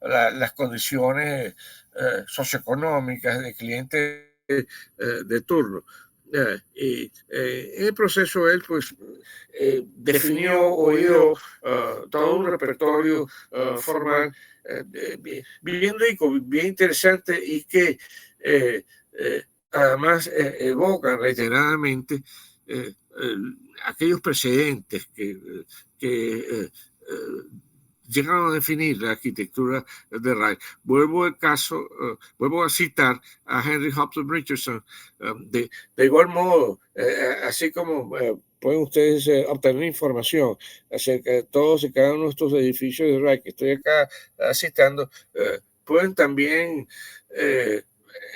las condiciones socioeconómicas del cliente de turno. En el proceso él pues definió o dio todo un repertorio formal bien rico, bien interesante y que además evocan reiteradamente aquellos precedentes que llegaron a definir la arquitectura de Wright. Vuelvo a citar a Henry Hobson Richardson. De igual modo, así como pueden ustedes obtener información acerca de todos y cada uno de estos edificios de Wright que estoy acá citando, pueden también eh,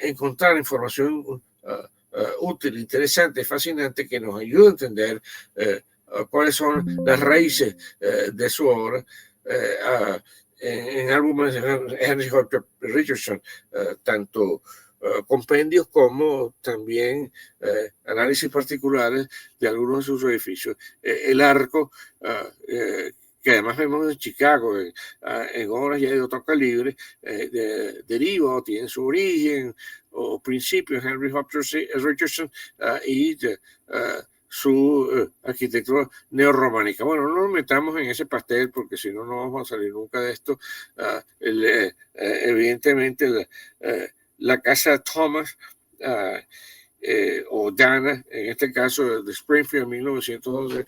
encontrar información útil, interesante, fascinante, que nos ayude a entender cuáles son las raíces de su obra. En álbumes de Henry Hobson Richardson, tanto compendios como también análisis particulares de algunos de sus edificios. El arco, que además vemos en Chicago, en obras ya de otro calibre, deriva o tiene su origen o principio en Henry Hobson Richardson y su arquitectura neorrománica. Bueno, no nos metamos en ese pastel porque si no, no vamos a salir nunca de esto. Evidentemente, la casa Thomas o Dana, en este caso de Springfield 1912,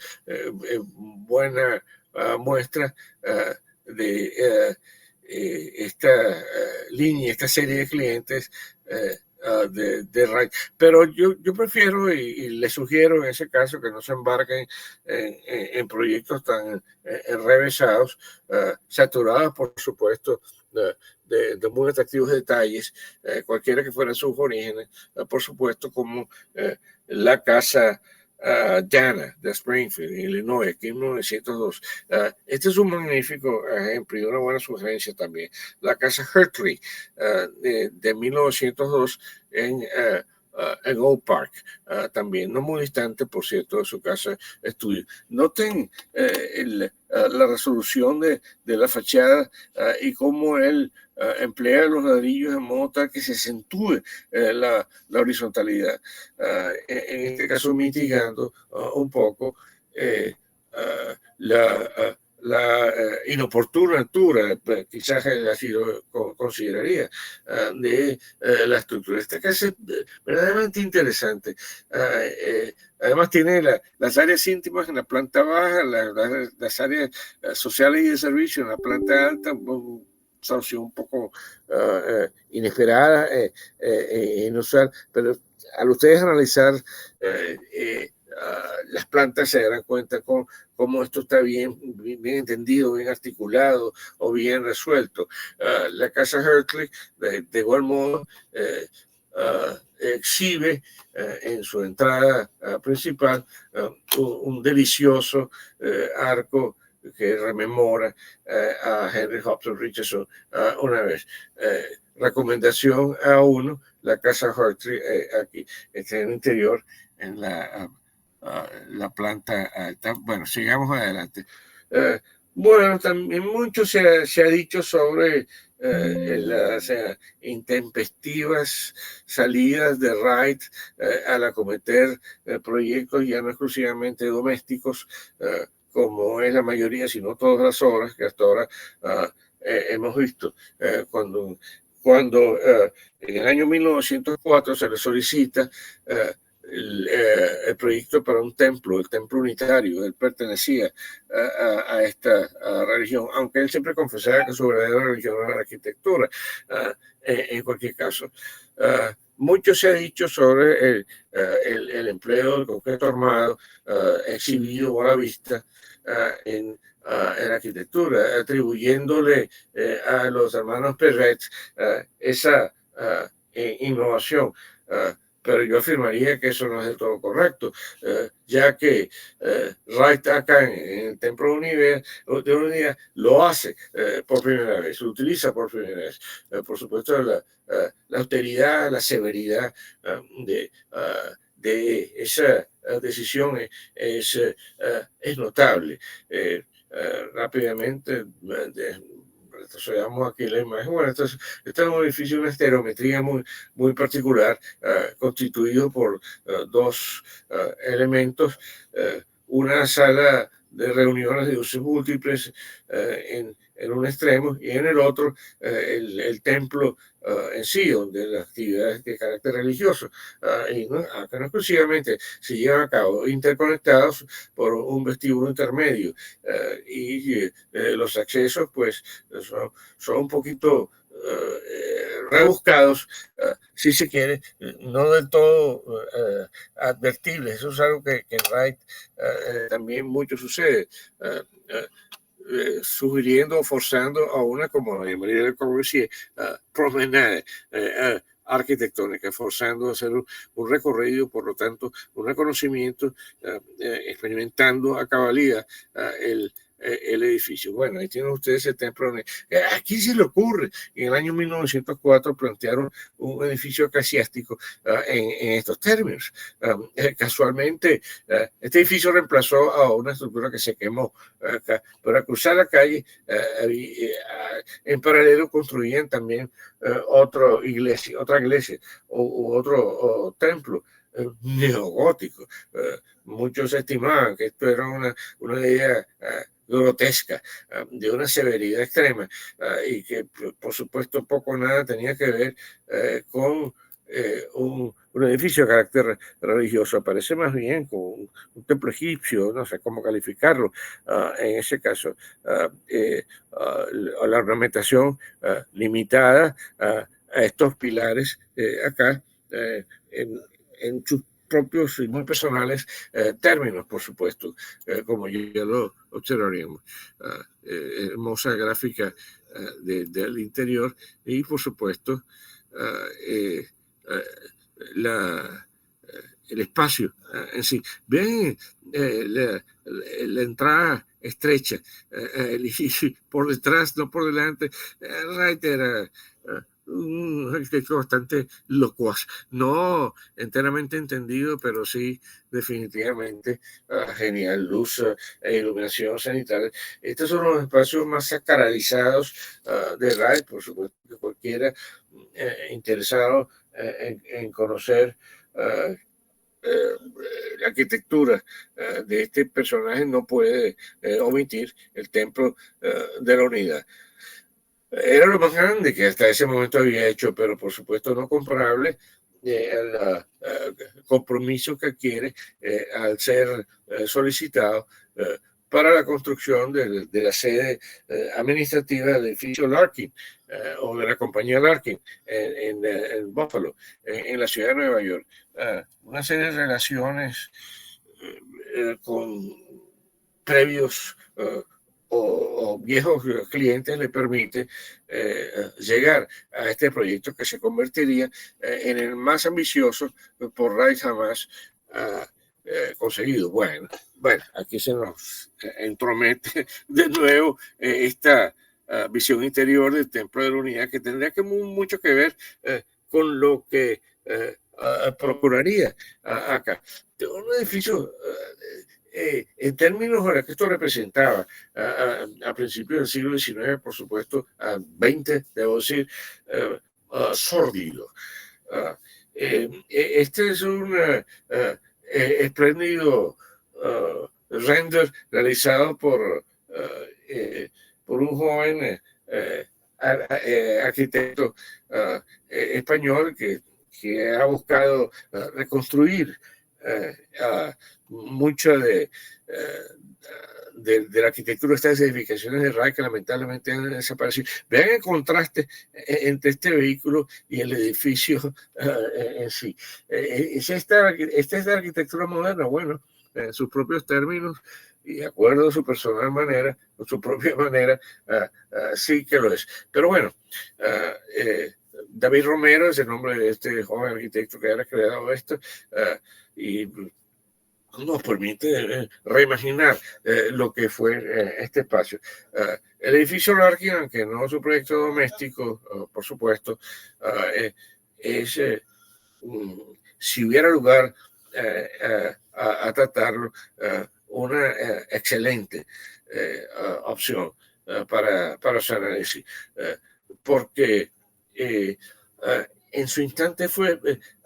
buena muestra de esta línea, esta serie de clientes de Wright. Pero yo prefiero y les sugiero en ese caso que no se embarquen en proyectos tan enrevesados, saturados, por supuesto, de muy atractivos detalles, cualquiera que fueran sus orígenes, por supuesto, como la casa Dana de Springfield, Illinois, aquí en 1902. Este es un magnífico ejemplo y una buena sugerencia también. La casa Hertley de 1902 en Oak Park, también no muy distante, por cierto, de su casa estudio. Noten la resolución de la fachada y cómo él emplea los ladrillos de modo tal que se acentúe la horizontalidad, en este caso mitigando un poco la inoportuna altura, quizás así lo consideraría, de la estructura. Esta casa es verdaderamente interesante. Además tiene las áreas íntimas en la planta baja, las áreas sociales y de servicio en la planta alta, solución un poco inesperada, inusual, pero al ustedes analizar las plantas se darán cuenta con cómo esto está bien entendido, bien articulado o bien resuelto. La casa Hertley, de igual modo, exhibe en su entrada principal un delicioso arco que rememora a Henry Hobson Richardson una vez. Recomendación a uno, la casa Hertley aquí está en el interior, en la planta alta. Bueno, sigamos adelante. Bueno, también mucho se ha dicho sobre las intempestivas salidas de Wright al acometer proyectos ya no exclusivamente domésticos, como es la mayoría, sino todas las obras que hasta ahora hemos visto. Cuando en el año 1904 se le solicita el proyecto para un templo, el templo unitario. Él pertenecía a esta religión, aunque él siempre confesaba que su verdadera religión era la arquitectura. En cualquier caso, mucho se ha dicho sobre el empleo del concreto armado exhibido a la vista en la arquitectura, atribuyéndole a los hermanos Perret esa innovación. Pero yo afirmaría que eso no es del todo correcto, ya que Wright acá en el Templo de Unidad lo hace por primera vez, lo utiliza por primera vez. Por supuesto, la austeridad, la severidad de esa decisión es notable. Rápidamente Entonces veamos aquí la imagen. Bueno, este es un edificio de una estereometría muy particular, constituido por dos elementos. Una sala de reuniones de usos múltiples en un extremo, y en el otro el templo en sí, donde las actividades de carácter religioso y no, acá no exclusivamente se llevan a cabo interconectados por un vestíbulo intermedio, y los accesos pues son un poquito rebuscados, si se quiere, no del todo advertibles. Eso es algo que en Wright también mucho sucede. Sugiriendo o forzando a una, como la llamaría Le Corbusier, promenade arquitectónica, forzando a hacer un recorrido, por lo tanto, un reconocimiento, experimentando a cabalidad el edificio. Bueno, ahí tienen ustedes el templo. ¿A quién se le ocurre? En el año 1904 plantearon un edificio eclesiástico en estos términos. Casualmente, este edificio reemplazó a una estructura que se quemó. Para cruzar la calle, en paralelo construían también otra iglesia u otro templo neogótico. Muchos estimaban que esto era una idea grotesca, de una severidad extrema, y que por supuesto poco o nada tenía que ver con un edificio de carácter religioso. Aparece más bien como un templo egipcio, no sé cómo calificarlo en ese caso. La ornamentación limitada a estos pilares acá, en sus propios y muy personales términos, por supuesto, como ya lo observaríamos. Hermosa gráfica del interior y, por supuesto, eh, la, el espacio en sí. Ven la entrada estrecha, y por detrás, no por delante. Wright era un arquitecto bastante locuaz, no enteramente entendido, pero sí definitivamente genial. Luz e iluminación sanitaria. Estos son los espacios más sacralizados de Wright, por supuesto que cualquiera interesado en conocer la arquitectura de este personaje no puede omitir el templo de la unidad. Era lo más grande que hasta ese momento había hecho, pero por supuesto no comparable al compromiso que adquiere al ser solicitado para la construcción de la sede administrativa del edificio Larkin, o de la compañía Larkin en Buffalo, en la ciudad de Nueva York. Una serie de relaciones con previos o viejos clientes le permite llegar a este proyecto que se convertiría en el más ambicioso por Wright jamás conseguido. Bueno, aquí se nos entromete de nuevo esta visión interior del templo de la unidad, que tendría mucho que ver con lo que procuraría acá. Un edificio en términos de lo que esto representaba a principios del siglo XIX, por supuesto, a XX, debo decir, sórdido. Este es un espléndido render realizado por un joven arquitecto español que ha buscado reconstruir mucho de la arquitectura de estas edificaciones de Wright, que lamentablemente han desaparecido. Vean el contraste entre este vehículo y el edificio en sí. Esta es la arquitectura moderna, bueno, en sus propios términos y de acuerdo a su personal manera, o su propia manera, sí que lo es. Pero bueno, David Romero es el nombre de este joven arquitecto que ha creado esto, y nos permite reimaginar lo que fue este espacio. El edificio Larkin, aunque no es un proyecto doméstico, por supuesto, es, si hubiera lugar a tratarlo, una excelente opción para su análisis, porque en su instante fue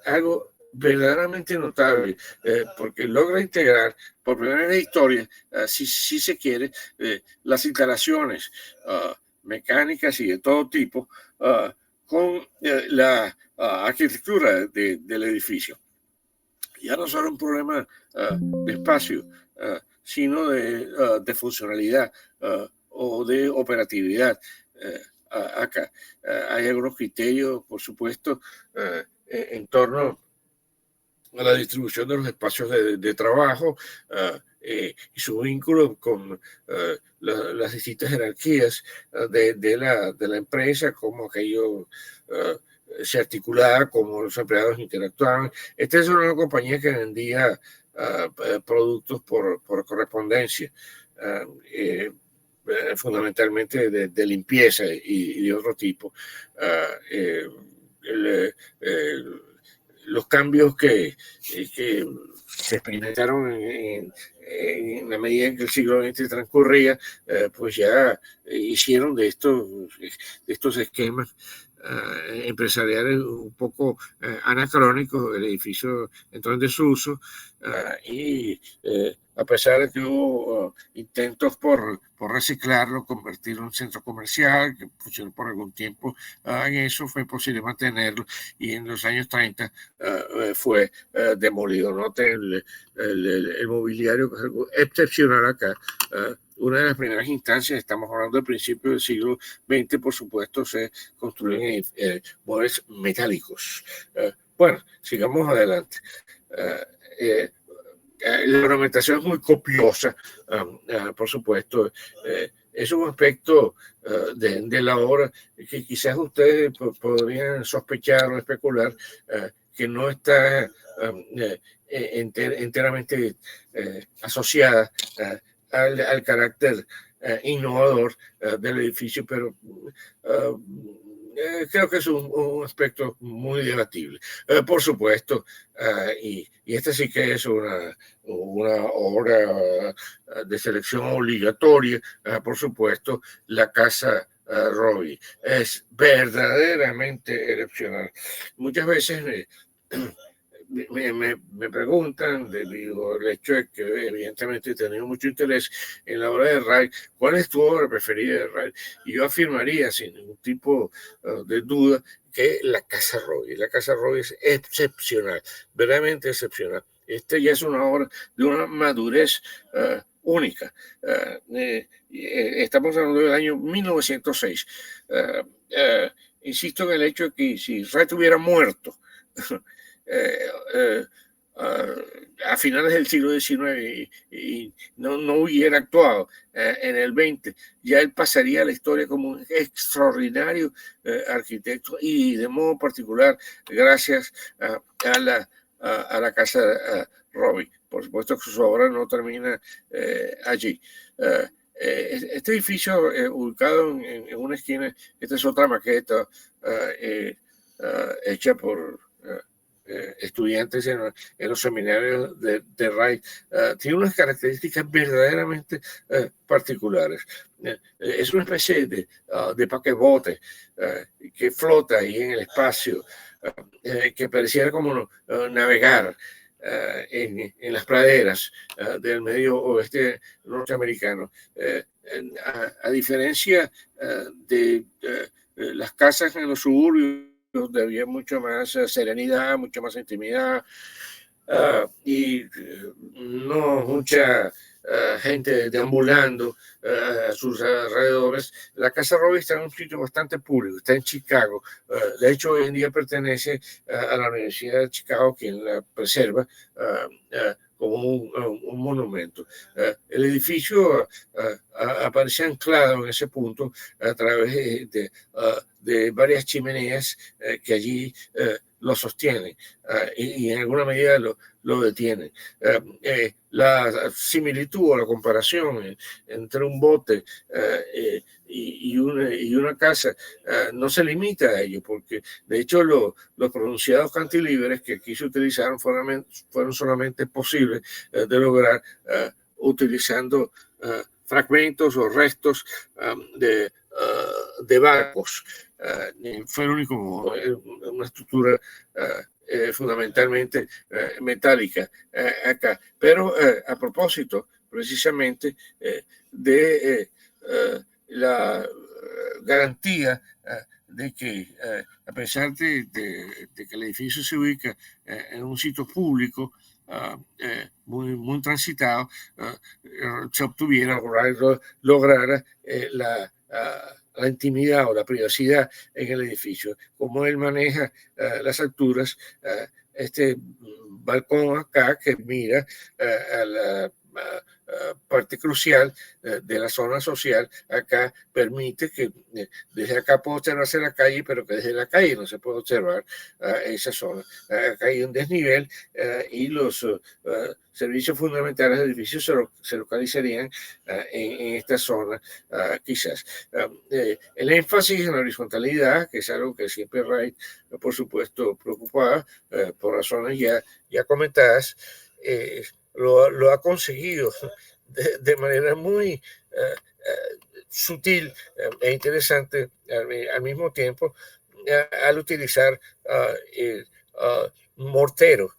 algo verdaderamente notable, porque logra integrar por primera vez en la historia, si se quiere, las instalaciones mecánicas y de todo tipo con la arquitectura del edificio. Ya no solo un problema de espacio, sino de funcionalidad o de operatividad. Acá hay algunos criterios, por supuesto, en torno a la distribución de los espacios de trabajo y su vínculo con las distintas jerarquías de la empresa, cómo aquello se articulaba, cómo los empleados interactuaban. Esta es una compañía que vendía productos por correspondencia, fundamentalmente de limpieza y de otro tipo. Los cambios que se experimentaron en la medida en que el siglo XX transcurría, pues ya hicieron de estos esquemas empresariales un poco anacrónicos. El edificio entró en desuso y a pesar de que hubo intentos por reciclarlo, convertirlo en un centro comercial, que funcionó por algún tiempo, en eso fue posible mantenerlo y en los años 30 fue demolido. Noten el mobiliario, que es algo excepcional acá. Una de las primeras instancias, estamos hablando del principio del siglo XX, por supuesto, se construyen muebles metálicos. Bueno, sigamos adelante. La ornamentación es muy copiosa, por supuesto. Es un aspecto de la obra que quizás ustedes podrían sospechar o especular que no está enteramente asociada al carácter innovador del edificio, pero creo que es un aspecto muy debatible. Por supuesto, y esta sí que es una obra de selección obligatoria, por supuesto, la Casa Robbie. Es verdaderamente excepcional. Muchas veces me preguntan, debido al hecho de que evidentemente he tenido mucho interés en la obra de Wright, ¿cuál es tu obra preferida de Wright? Y yo afirmaría sin ningún tipo de duda que la Casa Robbie. La Casa Robbie es excepcional, verdaderamente excepcional. Esta ya es una obra de una madurez única. Estamos hablando del año 1906. Insisto en el hecho de que si Wright hubiera muerto a finales del siglo XIX y no hubiera actuado en el XX, ya él pasaría a la historia como un extraordinario arquitecto, y de modo particular gracias a la Casa Robbie. Por supuesto que su obra no termina allí. Este edificio ubicado en una esquina, esta es otra maqueta hecha por estudiantes en los seminarios de Wright, tiene unas características verdaderamente particulares. Es una especie de paquebote que flota ahí en el espacio, que pareciera como navegar en las praderas del medio oeste norteamericano. A diferencia de las casas en los suburbios, donde había mucho más serenidad, mucha más intimidad y no mucha gente deambulando a sus alrededores. La Casa Robbie está en un sitio bastante público, está en Chicago. De hecho, hoy en día pertenece a la Universidad de Chicago, quien la preserva como un monumento. El edificio aparece anclado en ese punto a través de varias chimeneas que allí lo sostienen y en alguna medida lo detienen. La similitud o la comparación entre un bote y una casa no se limita a ello, porque de hecho los pronunciados cantilíveres que aquí se utilizaron fueron solamente posibles de lograr utilizando fragmentos o restos de barcos. Fue el único, una estructura fundamentalmente metálica acá. Pero a propósito, precisamente, de la garantía de que, a pesar de que el edificio se ubica en un sitio público muy transitado, se obtuviera, lograra la intimidad o la privacidad en el edificio. Como él maneja las alturas, este balcón acá que mira a la parte crucial de la zona social, acá permite que desde acá pueda observarse la calle, pero que desde la calle no se puede observar esa zona. Acá hay un desnivel y los servicios fundamentales del edificio se localizarían en esta zona, quizás. El énfasis en la horizontalidad, que es algo que siempre Wright, por supuesto, preocupaba por razones ya comentadas, lo ha conseguido de manera muy sutil e interesante al mismo tiempo al utilizar el mortero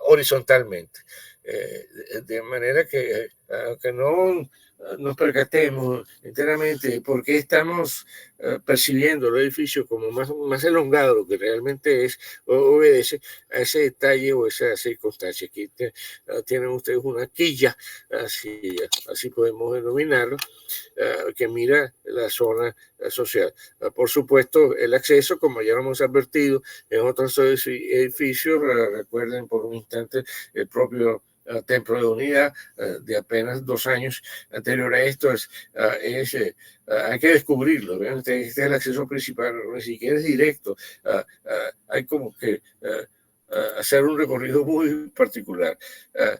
horizontalmente. De manera que aunque no nos percatemos enteramente de por qué estamos percibiendo el edificio como más elongado de lo que realmente es, obedece a ese detalle o esa circunstancia. Aquí tienen ustedes una quilla, así podemos denominarlo, que mira la zona social. Por supuesto, el acceso, como ya lo hemos advertido en otros edificios, recuerden por un instante el propio Templo de Unidad de apenas 2 años anterior a esto, hay que descubrirlo. ¿Vean? Este es el acceso principal, ni siquiera es directo, hay como que hacer un recorrido muy particular.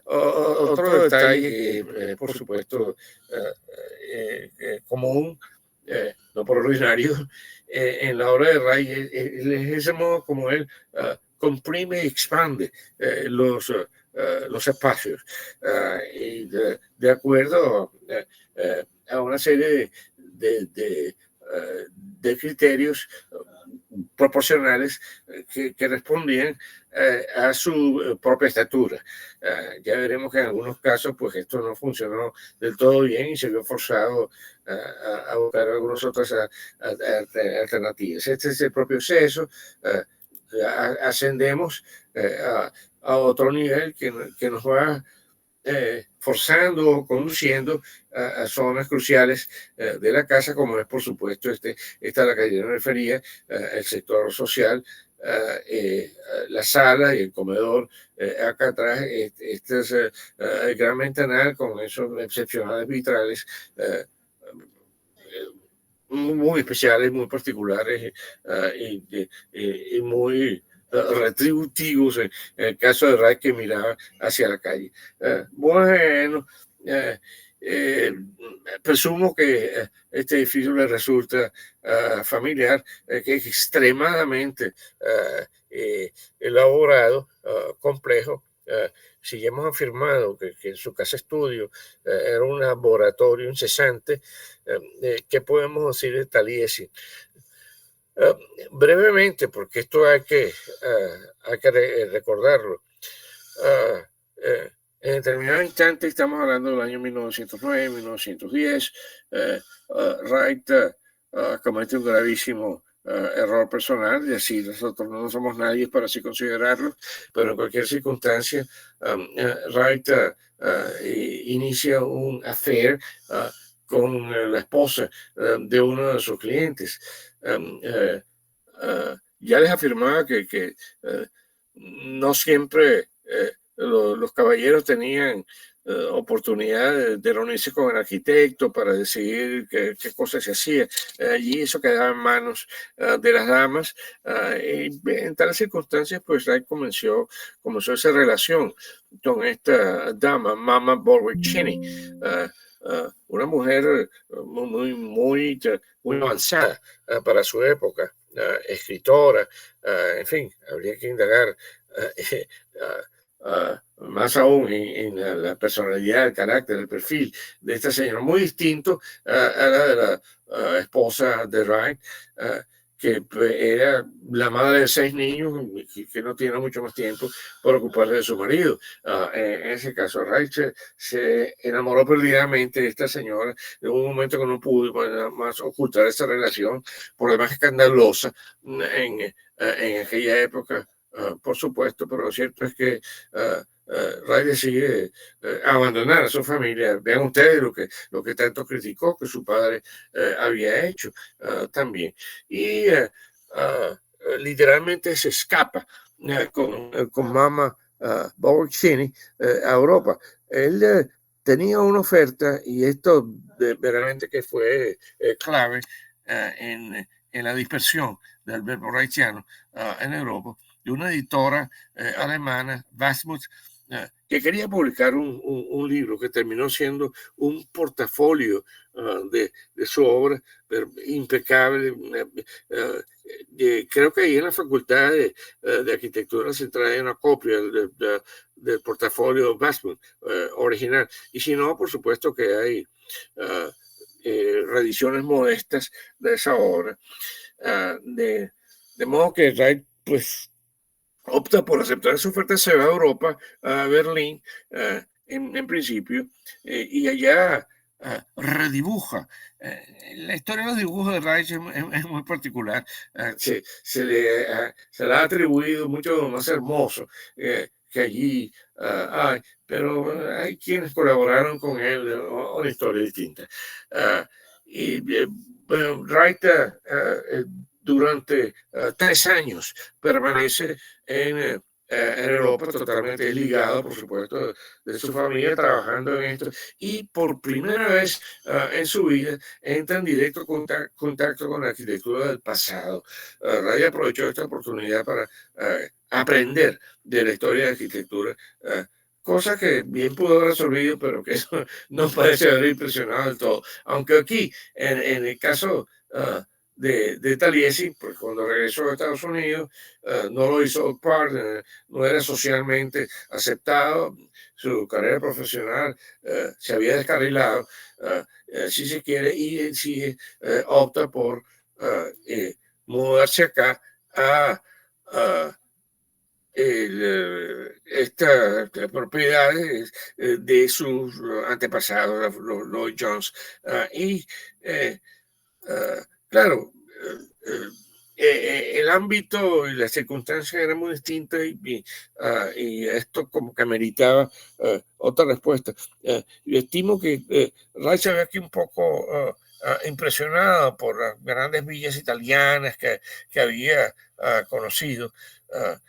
Otro detalle, por supuesto, común, no por ordinario, en la obra de Ray, es ese modo como él comprime y expande los espacios, y de acuerdo a una serie de criterios proporcionales que respondían a su propia estatura. Ya veremos que en algunos casos pues esto no funcionó del todo bien y se vio forzado a buscar algunas otras alternativas. Este es el propio exceso. Ascendemos a otro nivel que nos va forzando o conduciendo a zonas cruciales de la casa, como es por supuesto esta la que yo me refería, el sector social, la sala y el comedor acá atrás. Este es el gran ventanal con esos excepcionales vitrales muy especiales, muy particulares y muy retributivos en el caso de Ray, que miraba hacia la calle. Bueno, presumo que este edificio le resulta familiar, que es extremadamente elaborado, complejo. Si ya hemos afirmado que en su casa estudio era un laboratorio incesante, ¿qué podemos decir de Taliesin? Brevemente, porque esto hay que recordarlo. En determinado instante, estamos hablando del año 1909, 1910, Wright comete un gravísimo error personal, y así nosotros no somos nadie para así considerarlo, pero en cualquier circunstancia, Wright inicia un affair con la esposa de uno de sus clientes. Ya les afirmaba que no siempre los caballeros tenían oportunidad de reunirse con el arquitecto para decidir qué cosas se hacía. Allí eso quedaba en manos de las damas, y en tales circunstancias pues Wright comenzó esa relación con esta dama, Mama Borricini, una mujer muy avanzada para su época, escritora, en fin, habría que indagar más aún en la personalidad, el carácter, el perfil de esta señora, muy distinto a la de la esposa de Wright, que era la madre de 6 niños, que no tiene mucho más tiempo por ocuparse de su marido. En ese caso, Wright se enamoró perdidamente de esta señora en un momento que no pudo más ocultar esa relación, por demás escandalosa en aquella época. Por supuesto, pero lo cierto es que Ray decide abandonar a su familia. Vean ustedes lo que tanto criticó que su padre había hecho también. Y literalmente se escapa con Mama Bowick Cheney a Europa. Él tenía una oferta, y esto verdaderamente que fue clave en la dispersión del verbo wrightiano en Europa, de una editora alemana, Wasmuth, que quería publicar un libro que terminó siendo un portafolio de su obra, pero impecable. Creo que ahí en la Facultad de Arquitectura Central hay una copia del portafolio Wasmuth original. Y si no, por supuesto que hay reediciones modestas de esa obra. De modo que Wright, pues, opta por aceptar su oferta, se va a Europa, a Berlín, en principio, y allá redibuja. La historia de los dibujos de Reich es muy particular. Se le ha atribuido mucho más hermoso que allí hay, pero hay quienes colaboraron con él, una historia distinta. Bueno, Wright durante 3 años permanece en Europa, totalmente ligado, por supuesto, de su familia, trabajando en esto, y por primera vez en su vida entra en directo contacto con la arquitectura del pasado. Ray aprovechó esta oportunidad para aprender de la historia de la arquitectura, cosa que bien pudo haber resolvido, pero que eso no parece haber impresionado del todo. Aunque aquí, en el caso de Taliesin, pues cuando regresó a Estados Unidos, no lo hizo partner, no era socialmente aceptado, su carrera profesional se había descarrilado, si se quiere, y él sí opta por mudarse acá a estas propiedades de sus antepasados, los Lloyd Jones. Y claro, el ámbito y las circunstancias eran muy distintas, y esto como que meritaba otra respuesta. Yo estimo que Reich se ve aquí un poco impresionado por las grandes villas italianas que había conocido. ah,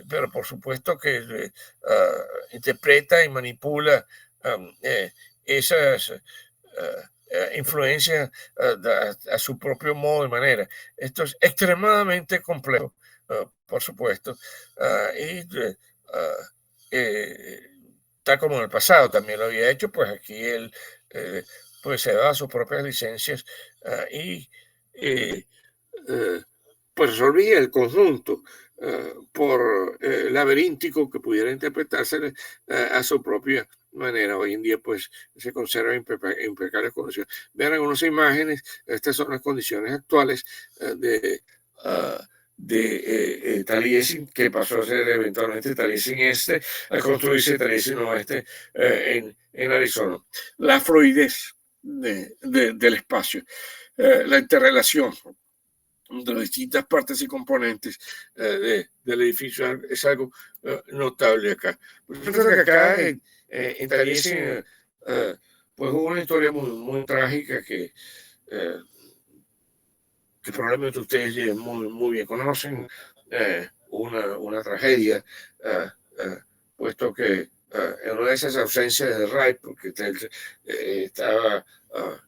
pero por supuesto que interpreta y manipula esas influencias a su propio modo y manera. Esto es extremadamente complejo, por supuesto, y ah, eh, tal como en el pasado también lo había hecho, pues aquí él eh, pues se da sus propias licencias y eh, eh, pues resolvía el conjunto por laberíntico que pudiera interpretarse a su propia manera. Hoy en día, pues, se conserva impecables condiciones. Vean algunas imágenes, estas son las condiciones actuales ah, de Taliesin, que pasó a ser eventualmente Taliesin Este, al construirse Taliesin Oeste en Arizona. La fluidez del espacio, la interrelación de las distintas partes y componentes del edificio es algo notable acá. Pues yo creo que acá en Taliesin, pues hubo una historia muy trágica eh, que probablemente ustedes muy bien conocen, una tragedia, eh, eh, puesto que en una de esas ausencias de Wright, porque él estaba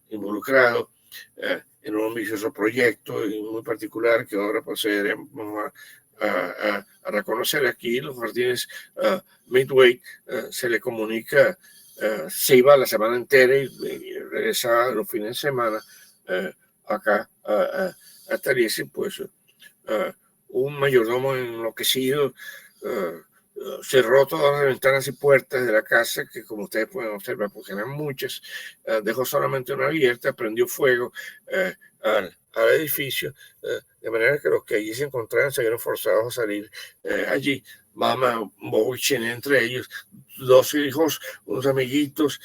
involucrado en un ambicioso proyecto y muy particular que ahora procederemos a reconocer aquí, los jardines Midway. Se le comunica, se iba la semana entera y regresaba los fines de semana acá a Taliesin, pues un mayordomo enloquecido cerró todas las ventanas y puertas de la casa, que como ustedes pueden observar, porque eran muchas, dejó solamente una abierta, prendió fuego al edificio, de manera que los que allí se encontraban se vieron forzados a salir allí. Mama Bowichin, entre ellos, 2 hijos, unos amiguitos,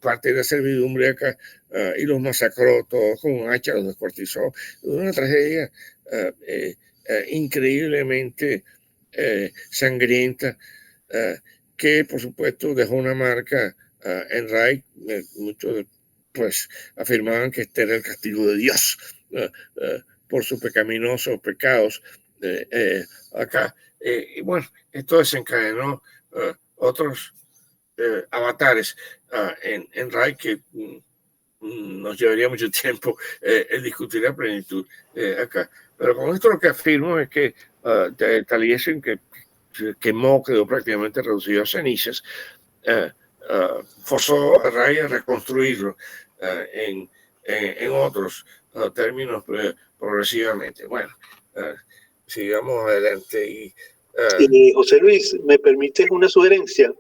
parte de la servidumbre acá, y los masacró todos con un hacha, los descuartizó. Una tragedia increíblemente sangrienta, que por supuesto dejó una marca en Reich. Muchos pues afirmaban que este era el castigo de Dios por sus pecaminosos pecados acá. Y bueno, esto desencadenó otros avatares en Reich que nos llevaría mucho tiempo el discutir a plenitud acá. Pero con esto lo que afirmo es que Taliesin, que quemó, quedó prácticamente reducido a cenizas, forzó a Ray a reconstruirlo en otros términos progresivamente. Bueno, sigamos adelante. José Luis, ¿me permites una sugerencia?